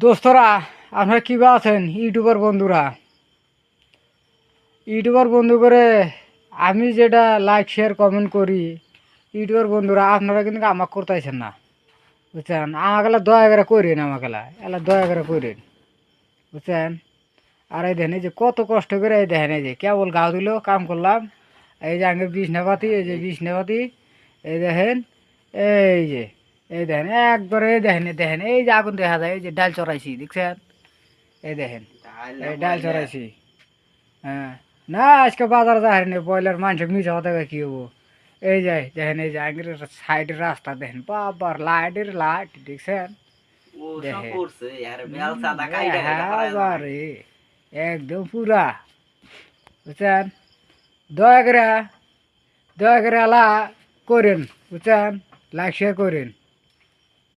দোস্তরা আপনারা কিবা আছেন ইউটিউবার বন্ধুরা? ইউটিউবার বন্ধু করে আমি যেটা লাইক শেয়ার কমেন্ট করি, ইউটিউবার বন্ধুরা আপনারা কিন্তু আমাকে করতেছেন না, বুঝছেন? আমাকে দয়া করে করেন, আমাকে এলা দয়া করে করেন, বুঝছেন? আর এই দেখেন, এই যে কত কষ্ট করে, এই দেখেন, এই যে কেবল গাও দিল কাম করলাম, এই যে আগে বিছনাপাতি, এই যে বিছনাপাতি, এই দেখেন, এই যে এই দেখেন একবারে, এই দেখেন, দেখেন এই যে আগুন দেখা যায়, এই যে ডাল চড়াইছি, দেখছেন? এই দেখেন, এই ডাল চড়াইছি। হ্যাঁ, না আজকে বাজার যাই না, ব্রয়লার মাংস মিশা কথা কি হবো? এই যে দেখেন, এই যে আগের সাইডের রাস্তা দেখেন, বাবার লাইটের লাইট, দেখছেন? দেখেন বাবারে, একদম পুরা, বুঝছেন? দয়া করে আলা করেন, বুঝছেন? লাইক শেয়ার করেন।